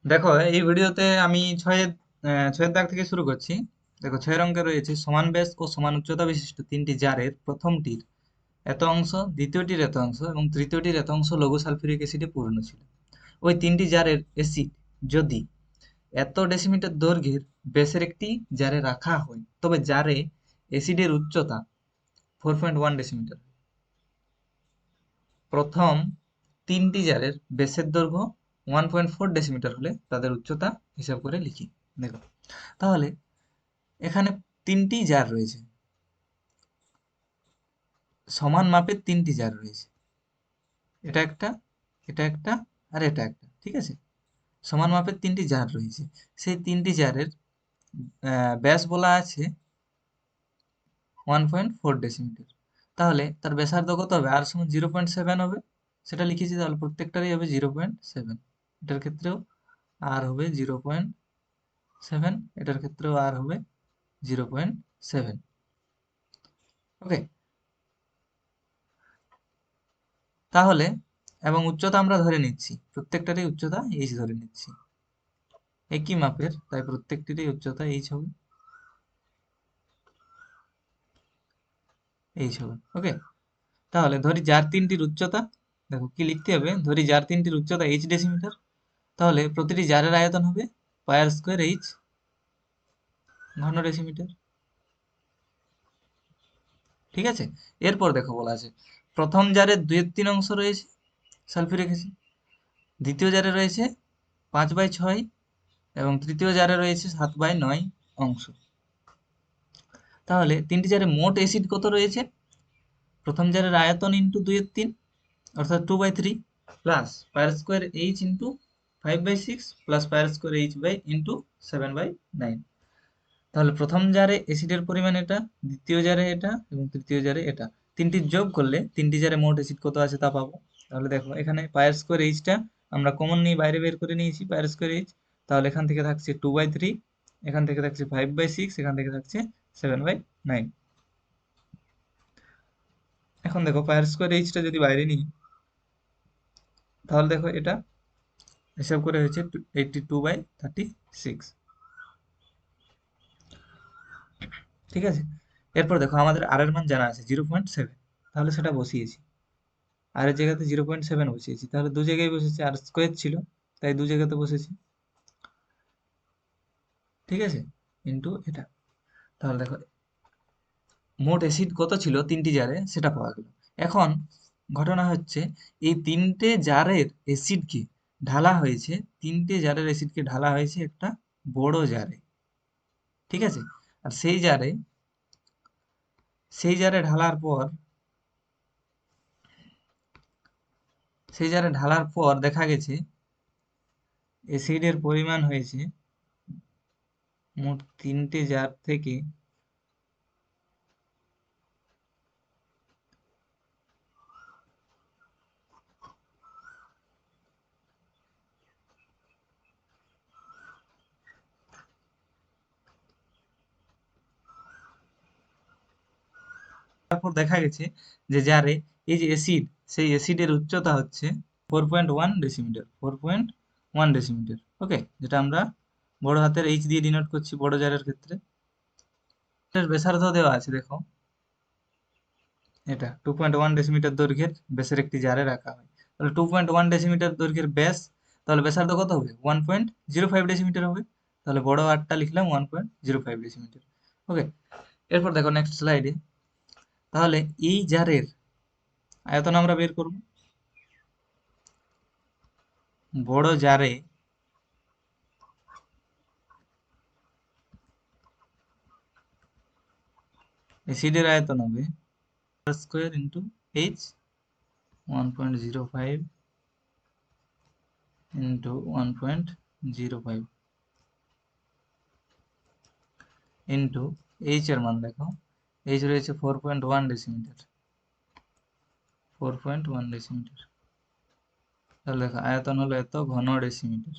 দেখো এই ভিডিওতে আমি ছয়ের দাগ থেকে শুরু করছি। দেখো, 6 অঙ্কে রয়েছে সমান ব্যাস ও সমান উচ্চতা বিশিষ্ট তিনটি জারের প্রথমটির এত অংশ, দ্বিতীয়টির এত অংশ এবং তৃতীয়টির এত অংশ লঘু সালফিউরিক অ্যাসিডে পূর্ণ ছিল। ওই তিনটি জারের অ্যাসিড যদি এত ডেসিমিটার দৈর্ঘ্যের ব্যাসের একটি জারে রাখা হয়, তবে জারে অ্যাসিডের উচ্চতা 4.1 ডেসিমিটার। প্রথম তিনটি জারের ব্যাসের দৈর্ঘ্য 1.4 ডেসিমিটার হলে তাদের উচ্চতা হিসাব করে লিখি। দেখো, তাহলে এখানে তিনটি জার রয়েছে, সমান মাপের তিনটি জার রয়েছে। এটা একটা, এটা একটা, আর এটা একটা। ঠিক আছে, সমান মাপের তিনটি জার রয়েছে। সেই তিনটি জারের ব্যাস বলা আছে 1.4 ডেসিমিটার। তাহলে তার ব্যাসার্ধ কত হবে? আর সমান 0.7 হবে, সেটা লিখেছি। তাহলে প্রত্যেকটারই হবে 0.7। এটার ক্ষেত্রেও আর হবে 0.7, এটার ক্ষেত্রেও আর হবে 0.7। ওকে, তাহলে এবং উচ্চতা আমরা ধরে নিচ্ছি, প্রত্যেকটারই উচ্চতা এইচ ধরে নিচ্ছি, একই মাপের, তাই প্রত্যেকটিরই উচ্চতা এইচ হবে, এইচ হবে। ওকে, তাহলে ধরি যার তিনটির উচ্চতা, দেখো কি লিখতে হবে, ধরি যার তিনটির উচ্চতা এইচ ডেসিমিটার, তাহলে প্রতিটি জারের আয়তন হবে পায়ার স্কোয়ার এইচ ঘন ডেসিমিটার। ঠিক আছে, এরপর দেখো বলা আছে প্রথম জারের 2/3 অংশ রয়েছে সালফিউরিক অ্যাসিড, দ্বিতীয় জারে রয়েছে 5/6 এবং তৃতীয় জারে রয়েছে 7/9 অংশ। তাহলে তিনটি জারে মোট অ্যাসিড কত রয়েছে? প্রথম জারের আয়তন ইন্টু 2/3 অর্থাৎ 2/3 plus pi r square H into 5/6 plus pi r square H by into 7/9। তাহলে প্রথম জারে অ্যাসিডের পরিমাণ এটা, দ্বিতীয় জারে এটা এবং তৃতীয় জারে এটা। তিনটি যোগ করলে তিনটি জারে মোট অ্যাসিড কত আছে তা পাবো। তাহলে দেখো, এখানে পায়ার স্কোয়ার এইচটা আমরা কমন নিয়ে বাইরে বের করে নিয়েছি, পায়ার স্কোয়ার এইচ। তাহলে এখান থেকে থাকছে 2/3, এখান থেকে থাকছে 5/6, এখান থেকে থাকছে 7/9। এখন দেখো পায়ার স্কোয়ার এইচটা যদি বাইরে নিই, তাহলে দেখো এটা হিসাব করে হয়েছে 82/36। ঠিক আছে, এরপর দেখো আমাদের আর এর মান জানা আছে 0.7, তাহলে সেটা বসিয়েছি। আর এর জায়গাতে 0.7 বসিয়েছি, তাহলে দু জায়গায় বসেছি, আর স্কোয়ার ছিল তাই দু জায়গাতে বসেছি। ঠিক আছে, ইন্টু এটা। তাহলে দেখো মোট অ্যাসিড কত ছিল তিনটি জারে সেটা পাওয়া গেল। এখন ঘটনা হচ্ছে, এই তিনটে জারের অ্যাসিডকে ঢালা হয়েছে, তিনটে জারের অ্যাসিডকে ঢালা হয়েছে একটা বড় জারে। ঠিক আছে, আর সেই জারে ঢালার পর দেখা গেছে অ্যাসিডের পরিমাণ হয়েছে মোট তিনটে জার থেকে তারপর দেখা গেছে যে জারে এই যে অ্যাসিড, সেই অ্যাসিডের উচ্চতা হচ্ছে 4.1 ডেসিমিটার, 4.1 ডেসিমিটার। ওকে, যেটা আমরা বড় হাতের এইচ দিয়ে ডিনোট করছি বড় জারের ক্ষেত্রে। এটার ব্যাসার্ধ দেওয়া আছে, দেখো এটা 2.1 ডেসিমিটার দৈর্ঘ্যের ব্যাসের একটি জারে রাখা হয়। তাহলে 2.1 ডেসিমিটার দৈর্ঘ্যের ব্যাস, তাহলে ব্যাসার্ধ কত হবে? 1.05 ডেসিমিটার হবে। তাহলে বড় আরটা লিখলাম 1.05 ডেসিমিটার। ওকে, এরপর দেখো নেক্সট স্লাইডে, তাহলে এই জারের আয়তন আমরা বের করব। বড় জারে অ্যাসিডের আয়তন হবে square into H 1.05 into 1.05 into H এর মান দেখো, এইচ রয়েছে 4.1 ডেসিমিটার, 4.1 ডেসিমিটার। তাহলে দেখো আয়তন হলো এত ঘন ডেসিমিটার,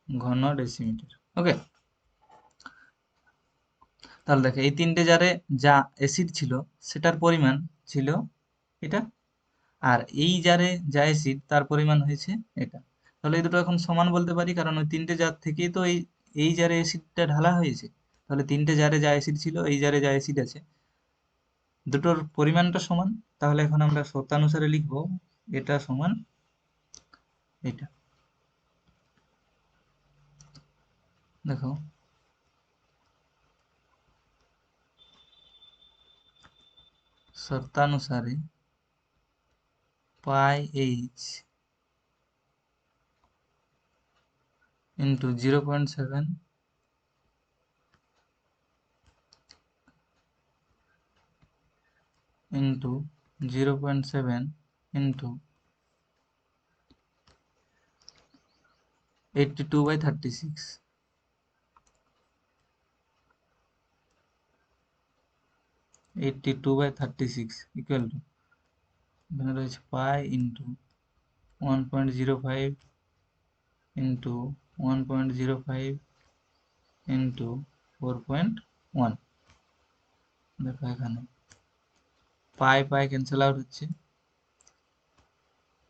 ঘন ডেসিমিটার। ওকে, তাহলে দেখো এই তিনটে জারে যা অ্যাসিড ছিল সেটার পরিমাণ ছিল এটা, আর এই জারে যা অ্যাসিড তার পরিমাণ হয়েছে এটা। তাহলে এই দুটো এখন সমান বলতে পারি, কারণ ওই তিনটে জার থেকেই তো এই এই জারে অ্যাসিডটা ঢালা হয়েছে। তাহলে তিনটে জারে যা অ্যাসিড ছিল এই জারে যা অ্যাসিড আছে, দুটোর পরিমাণটা সমান। তাহলে এখন আমরা শর্তানুসারে লিখব এটা সমান এটা। দেখো, শর্তানুসারে pi H into 0.7 into 0.7 into 82/36 82/36 equal to, এখানে রয়েছে পাই ইন্টু 1.05 ইন্টু 1.05 ইন্টু 4.1। দেখো এখানে পাই পাই ক্যান্সেল আউট হচ্ছে,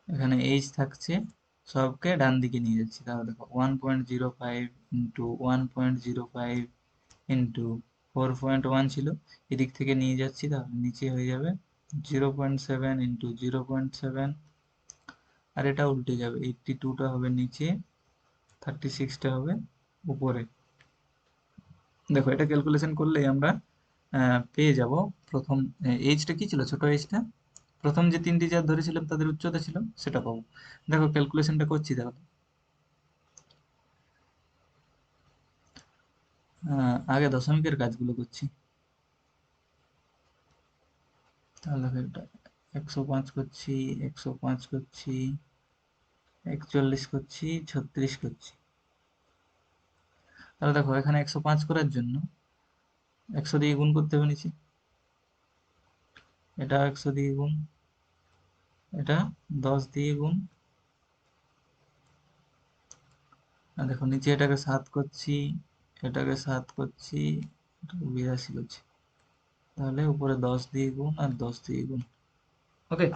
এখানে এইচ থাকছে, সবকে ডান দিকে নিয়ে যাচ্ছি। তাহলে দেখো 1.05 ইন্টু 1.05 ইন্টু 4.1 ছিল, এদিক থেকে নিয়ে যাচ্ছি, তাহলে নিচে হয়ে যাবে 0.7 ইন্টু 0.7, আর এটা উল্টে যাবে, 82টা হবে নিচে, 36টা হবে উপরে। দেখো এটা ক্যালকুলেশন করলেই আমরা পেয়ে যাব প্রথম এইচটা কি ছিল, ছোট এইচটা প্রথম যে তিনটি জার ধরেছিলাম তাদের উচ্চতা ছিল সেটা পাবো। দেখো ক্যালকুলেশনটা করছি তাহলে। আগে দশমিকের কাজগুলো করছি। তাহলে দেখো এটা 105 করছি, 105 করছি, 41 করছি, 36 করছি। তাহলে দেখো এখানে 105 করার জন্য 100 দিয়ে গুণ করতে হবে নিচে, এটা 100 দিয়ে গুণ, এটা 10 দিয়ে গুণ, আর দেখো নিচে এটাকে 7 করছি, এটাকে 7 করছি, এটাকে 82 করছি। তাহলে উপরে 10 দিয়ে গুণ আর 10 দিয়ে গুণ। ওকে,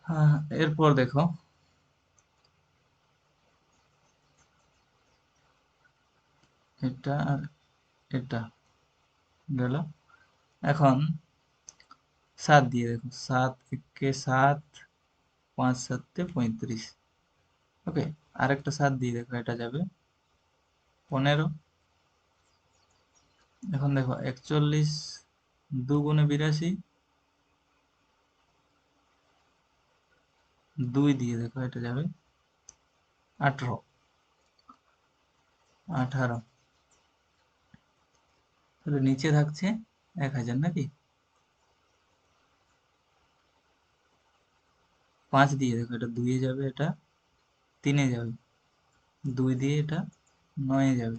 হ্যাঁ এরপর দেখো এটা আর এটা গেল। এখন 7 দিয়ে দেখো, 7 একে 7, 5 7 35। ওকে, আরেকটা 7 দিয়ে দেখো, এটা যাবে 15। এখন দেখো 41 2 × 82, 2 দিয়ে দেখো এটা যাবে 18, 18। তাহলে নিচে থাকছে 1000 নাকি। 5 দিয়ে দেখো, এটা 2 এ যাবে, এটা 3 এ যাবে, 2 দিয়ে এটা 9 এ যাবে।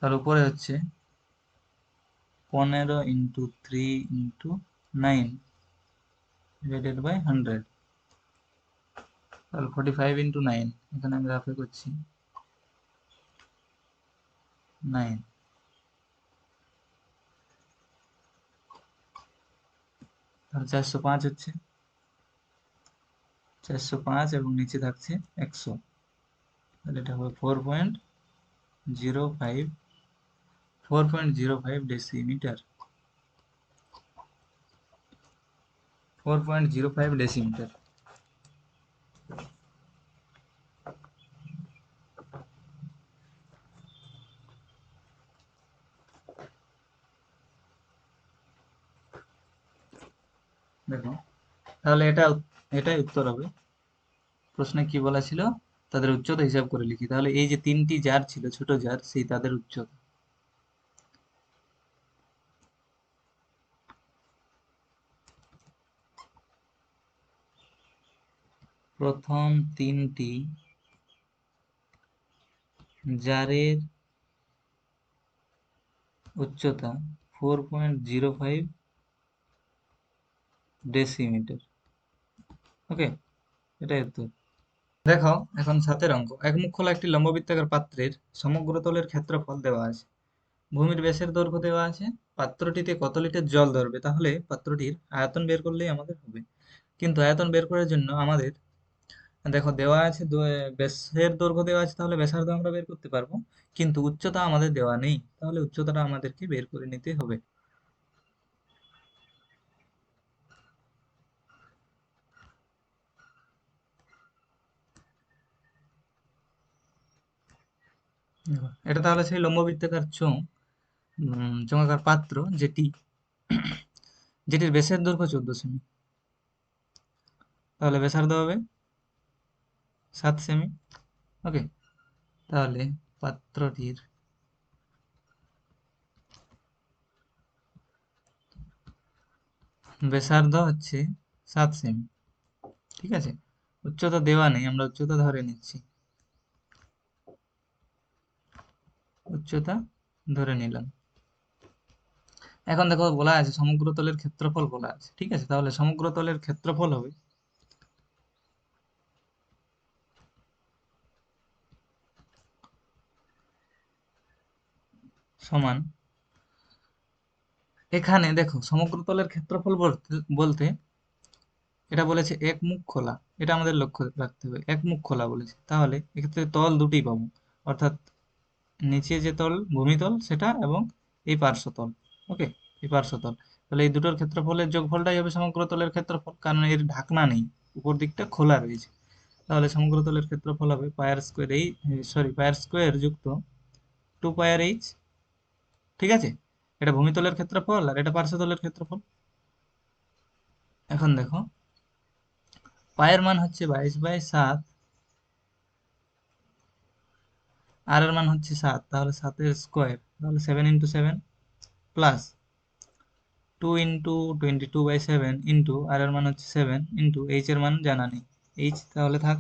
তার উপরে হচ্ছে 15 ইন্টু 3 ইন্টু 9 ডিভাইডেড বাই 100। তাহলে 45 ইন্টু 9, এখানে আমি রাফে করছি 9। তাহলে 405 হচ্ছে, 405 এবং নিচে থাকছে 100। তাহলে এটা হবে 4.05, 4.05 ডেসিমিটার, 4.05 ডেসিমিটার। দেখো তাহলে এটাই উত্তর হবে। প্রশ্নে কি বলা ছিল, তাদের উচ্চতা হিসাব করে লিখি। তাহলে এই যে তিনটি জার ছিল, ছোট জার, সেই তাদের উচ্চতা। প্রথম তিনটি জারের উচ্চতা 4.05 ডেসিমিটার। ওকে, এটাই উত্তর। দেখো এখন 7 অঙ্ক। এক মুখ খোলা একটি লম্ববৃত্তাকার পাত্রের সমগ্র তলের ক্ষেত্রফল দেওয়া আছে। ভূমির ব্যাসের দৈর্ঘ্য দেওয়া আছে, পাত্রটিতে কত লিটার জল ধরবে, তাহলে পাত্রটির আয়তন বের করলেই আমাদের হবে। কিন্তু আয়তন বের করার জন্য আমাদের দেখো দেওয়া আছে ব্যাসের দৈর্ঘ্য দেওয়া আছে, তাহলে ব্যাসার্ধ আমরা বের করতে পারবো, কিন্তু উচ্চতা আমাদের দেওয়া নেই, তাহলে উচ্চতাটা আমাদেরকে বের করে নিতে হবে। দেখো, এটা তাহলে সেই লম্ববৃত্তাকার চোঙাকার পাত্র যেটির ব্যাসের দৈর্ঘ্য 14 সেমি। তাহলে ব্যাসার্ধ হবে 7 সেমি। ওকে, তাহলে পাত্রটির ব্যাসার্ধ হচ্ছে 7 সেমি। ঠিক আছে, উচ্চতা দেওয়া নেই, আমরা উচ্চতা ধরে নিচ্ছি, উচ্চতা ধরে নিলাম। এখন দেখো বলা আছে সমগ্র তলের ক্ষেত্রফল বলা আছে, ঠিক আছে, তাহলে সমগ্র তলের ক্ষেত্রফল হবে সমান, এখানে দেখো সমগ্র তলের ক্ষেত্রফল বলতে বলতে এটা বলেছে এক মুখ খোলা, এটা আমাদের লক্ষ্য রাখতে হবে, এক মুখ খোলা বলেছে, তাহলে এক্ষেত্রে তল দুটি পাবো, অর্থাৎ নিচে যে তল ভূমিতল সেটা, এবং এই পার্শ্বতল। ওকে, এই পার্শ্বতল, তাহলে এই দুটোর ক্ষেত্রফলের যোগফলটাই হবে সমগ্র তলের ক্ষেত্রফল, কারণ এর ঢাকনা নেই, উপর দিকটা খোলা রয়েছে। তাহলে সমগ্র তলের ক্ষেত্রফল হবে পায়ার স্কোয়ার এই পায়ার স্কোয়ার যুক্ত 2 পায়ার এইচ। ঠিক আছে, এটা ভূমিতলের ক্ষেত্রফল আর এটা পার্শ্বতলের ক্ষেত্রফল। এখন দেখো পায়ের মান হচ্ছে 22/7, আর এর মান হচ্ছে 7, তাহলে 7 এর স্কোয়ার, তাহলে 7 × 7 প্লাস 2 × 22/7 ইন্টু আর এর মান হচ্ছে 7 ইন্টু এইচ এর মান জানা নেই, এইচ তাহলে থাক।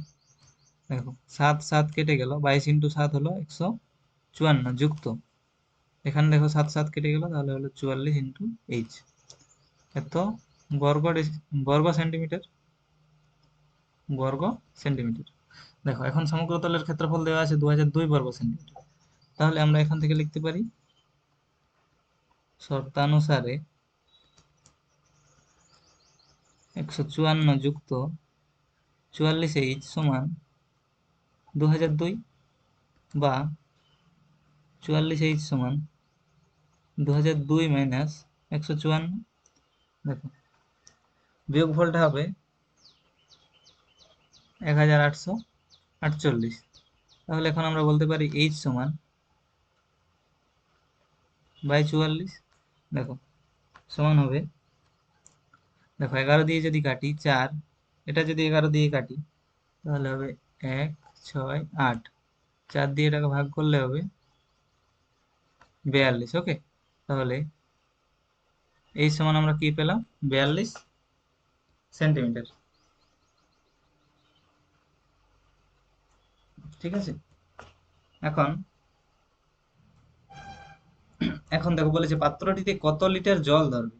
দেখো 7 7 কেটে গেল, 22 × 7 হলো 154 যুক্ত, এখানে দেখো 7 7 কেটে গেল, তাহলে হলো 44 ইন্টু এইচ, এত বর্গ বর্গ সেন্টিমিটার, বর্গ সেন্টিমিটার। দেখো এখন সমগ্র তলের ক্ষেত্রফল দেওয়া আছে 2002 বর্গ সেন্টিমিটার, তাহলে আমরা এখান থেকে লিখতে পারি শর্তানুসারে 154 যুক্ত 44H সমান 2002, বা 44H সমান 2002 মাইনাস 154। দেখো বিয়োগফলটা হবে 1848, তাহলে এখন আমরা বলতে পারি H সমান 44। দেখো সমান হবে, দেখো 11 দিয়ে যদি কাটি 4, এটা যদি 11 দিয়ে কাটি তাহলে হবে 1 6 8, 4 দিয়ে এটাকে ভাগ করলে হবে 42। ওকে, তাহলে এই সমান আমরা কি পেলাম, 42 সেন্টিমিটার। ঠিক আছে, এখন এখন দেখো বলেছে পাত্রটিতে কত লিটার জল ধরবে,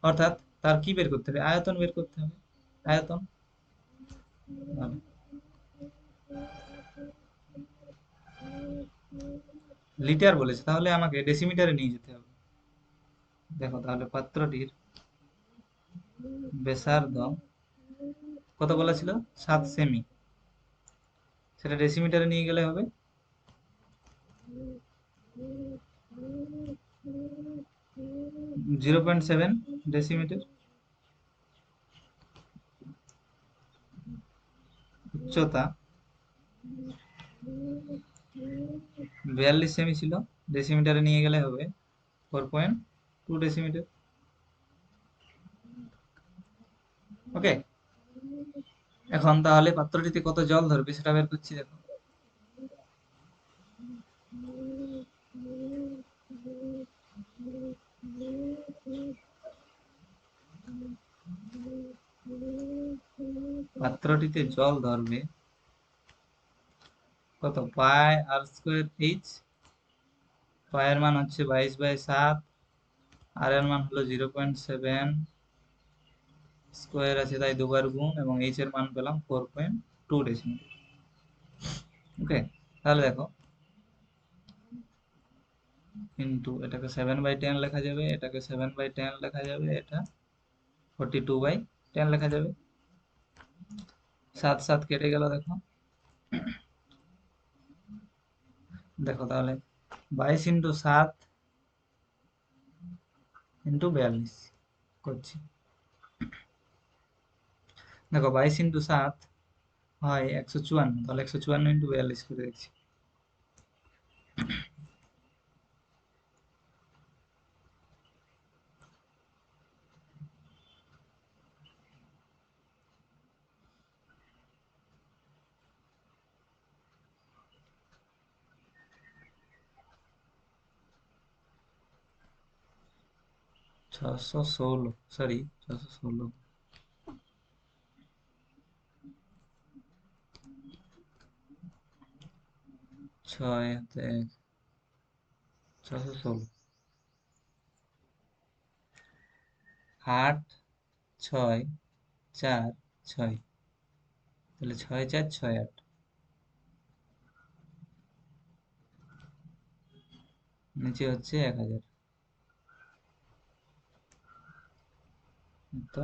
অর্থাৎ তার কি বের করতে হবে, আয়তন বের করতে হবে, আয়তন। ভালো। লিটার বলেছে, তাহলে আমাকে ডেসিমিটারে নিয়ে যেতে হবে। দেখো তাহলে পাত্রটির ব্যাসার্ধ কত বলা ছিল, 7 সেমি, সেটা ডেসিমিটারে নিয়ে গেলে হবে 0.7 ডেসিমিটার। উচ্চতা 42 সেমি ছিল, ডেসিমিটারে নিয়ে গেলে হবে 4.2 ডেসিমিটার। ওকে, এখন তাহলে পাত্রটিতে কত জল ধরবে সেটা বের করছি। দেখো পাত্রটিতে জল ধরবে কত, পাই আর স্কোয়ার এইচ, পায়ের মান হচ্ছে 22/7, আর এর মান হলো 0.7, স্কোয়ার আছে তাই দুবার গুণ, এবং এইচ এর মান পেলাম 4.2 ডেসিমিটার। ওকে, তাহলে দেখো ইন্টু এটাকে 7/10 লেখা যাবে, এটাকে 7/10 লেখা যাবে, এটা 42/10 লেখা যাবে। 7 7 কেটে গেল, দেখো দেখো তাহলে 22 × 7 × 42 করছি। দেখো 22 × 7 হয় 154, তাহলে 154 × 42 করে দেখছি। ছশো ষোলো, সরি 616, 6 হাতে 1, 616, 8 6 4 6, তাহলে 6 4 6 8, নিচে হচ্ছে 1000। তো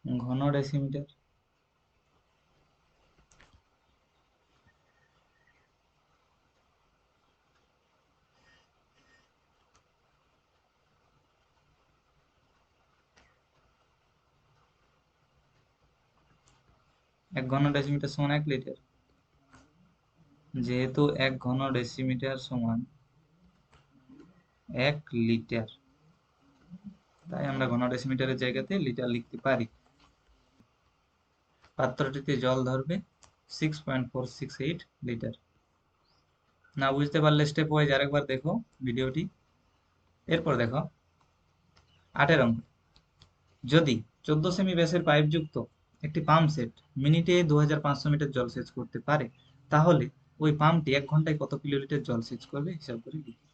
ঘন ডেসিমিটার, 1 ঘন ডেসিমিটার সমান 1 লিটার। যেহেতু 1 ঘন ডেসিমিটার সমান 1 লিটার, তাই আমরা ঘন ডেসিমিটারের জায়গাতে লিটার লিখতে পারি। পাত্রটিতে জল ধরবে 6.468 লিটার। না বুঝতে পারলে স্টেপ ওয়াইজ আরেকবার দেখো ভিডিওটি। এরপর দেখো 8 অঙ্ক, যদি 14 সেমি ব্যাসের পাইপ যুক্ত একটি পাম্প সেট মিনিটে 2500 মিটার জল সেচ করতে পারে, তাহলে ওই পাম্পটি 1 ঘন্টায় কত কিলোলিটার জল সেচ করবে হিসাব করে লিখি।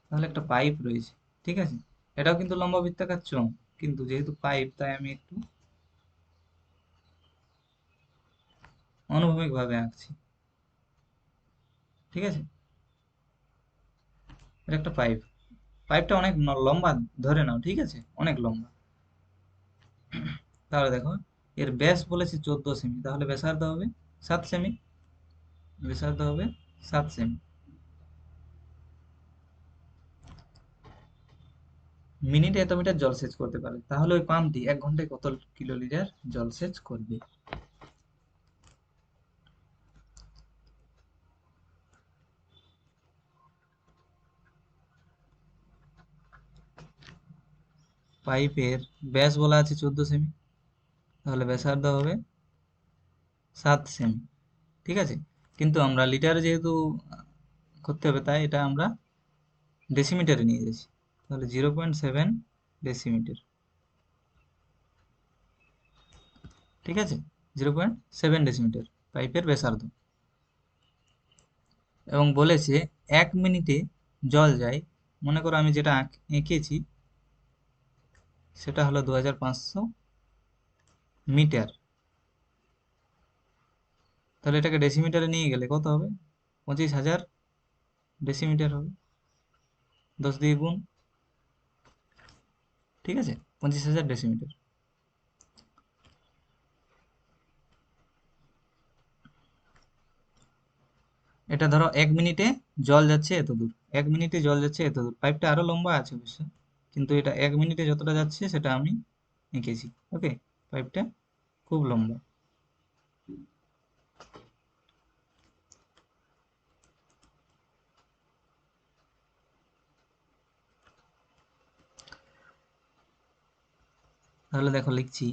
তাহলে একটা পাইপ রয়েছে, ঠিক আছে, এটাও কিন্তু লম্বা বৃত্তাকার চোঙ, কিন্তু যেহেতু পাইপ তাই আমি একটু অনুভূমিক ভাবে আঁকছি, ঠিক আছে। এটা একটা পাইপ, পাইপটা অনেক লম্বা, ধরে নাও, ঠিক আছে, অনেক লম্বা। তাহলে দেখো এর ব্যাস বলেছে 14 সেমি, তাহলে ব্যাসার্ধ হবে 7 সেমি, ব্যাসার্ধ হবে 7 সেমি। মিনিটে এত মিটার জল সেচ করতে পারে, তাহলে ওই পাম্পটি 1 ঘন্টায় কত কিলোলিটার জল সেচ করবে। পাইপের ব্যাস বলা আছে 14 সেমি, তাহলে ব্যাসার্ধ হবে 7 সেমি, ঠিক আছে। কিন্তু আমরা লিটারে যেহেতু করতে হবে, তাই এটা আমরা ডেসিমিটারে নিয়ে যাচ্ছি, তাহলে 0.7 ডেসিমিটার, ঠিক আছে, 0.7 ডেসিমিটার পাইপের ব্যাসার্ধ। এবং বলেছে 1 মিনিটে জল যায়, মনে করো আমি যেটা এঁকেছি সেটা হলো 2500 মিটার, তাহলে এটাকে ডেসিমিটারে নিয়ে গেলে কত হবে, 25,000 ডেসিমিটার হবে, 10 দিয়ে গুণ, ঠিক আছে, 25,000 ডেসিমিটার। এটা ধরো 1 মিনিটে জল যাচ্ছে এত দূর, 1 মিনিটে জল যাচ্ছে এত দূর, পাইপটা আরো লম্বা আছে অবশ্য, কিন্তু এটা 1 মিনিটে যতটা যাচ্ছে সেটা আমি এঁকেছি, ওকে, পাইপটা খুব লম্বা। তাহলে দেখো লিখছি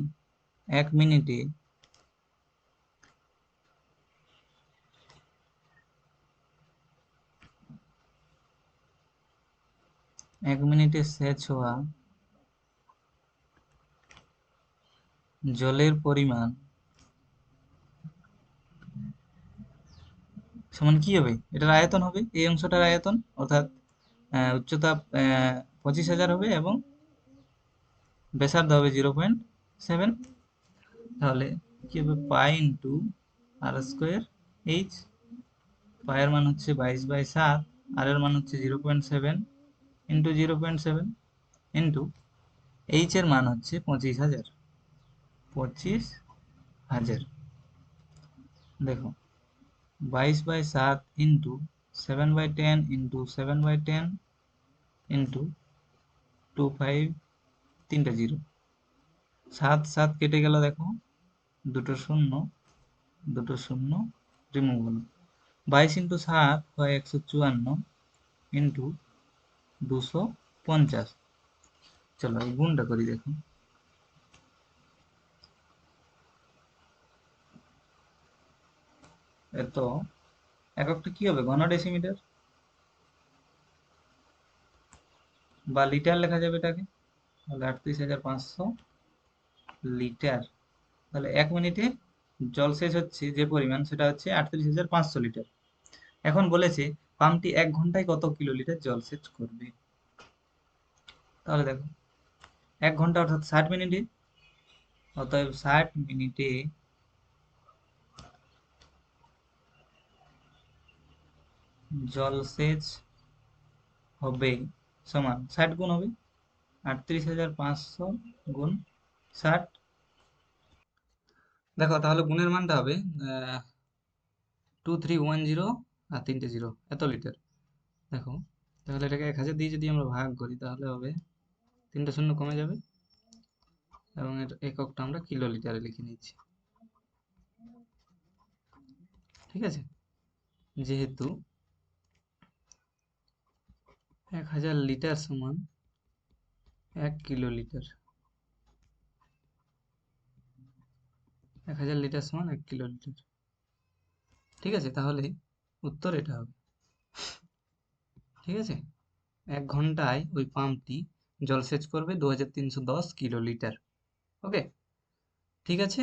1 মিনিটে 1 মিনিটে সেচ হওয়া জলের পরিমাণ সমান কি হবে, এটার আয়তন হবে, এই অংশটার আয়তন, অর্থাৎ উচ্চতা 25,000 হবে এবং ব্যাসার্ধ হবে 0.7, তাহলে কি হবে, পাই ইন্টু আর স্কোয়ার এইচ। পায়ের মান হচ্ছে 22/7, আর এর মান হচ্ছে 0.7 ইন্টু 0.7 ইন্টু এইচ এর মান হচ্ছে 25,000। 25,000। দেখো 22/7 ইন্টু 7/10 ইন্টু 7/10 ইন্টু 25, তিনটা জিরো, 7 কেটে গেল, দেখো দুটো শূন্য, দুটো শূন্য রিমুভ হলো। 22 ইন্টু 7 হয় 154 ইন্টু 250। চলো এই গুণটা করি, দেখো এত এককটা কি হবে, ঘন ডেসিমিটার বা লিটার লেখা যাবে এটাকে। তাহলে 38,500 লিটার। তাহলে 1 মিনিটে জলসেচ হচ্ছে যে পরিমাণ, সেটা হচ্ছে 38,500 লিটার। এখন বলেছে পাম্পটি 1 ঘন্টায় কত কিলোলিটার জলসেচ করবে। তাহলে দেখো 1 ঘন্টা অর্থাৎ 60 মিনিটে, অতএব 60 মিনিটে জলসেচ হবে সমান 60 গুণ হবে 38,500 গুণ 60। দেখো তাহলে গুণের মানটা হবে 2310 আর তিনটে জিরো, এত লিটার। দেখো তাহলে এটাকে 1000 দিয়ে যদি আমরা ভাগ করি তাহলে হবে, তিনটা শূন্য কমে যাবে এবং এর এককটা আমরা কিলো লিটারে লিখে নিচ্ছি। ঠিক আছে, যেহেতু 1000 লিটার সমান 1 কিলো লিটার, 1000 লিটার সমান 1 কিলো লিটার। ঠিক আছে, তাহলে উত্তর এটা হবে। ঠিক আছে, 1 ঘন্টায় ওই পাম্পটি জলসেচ করবে 2310 কিলো লিটার। ওকে, ঠিক আছে।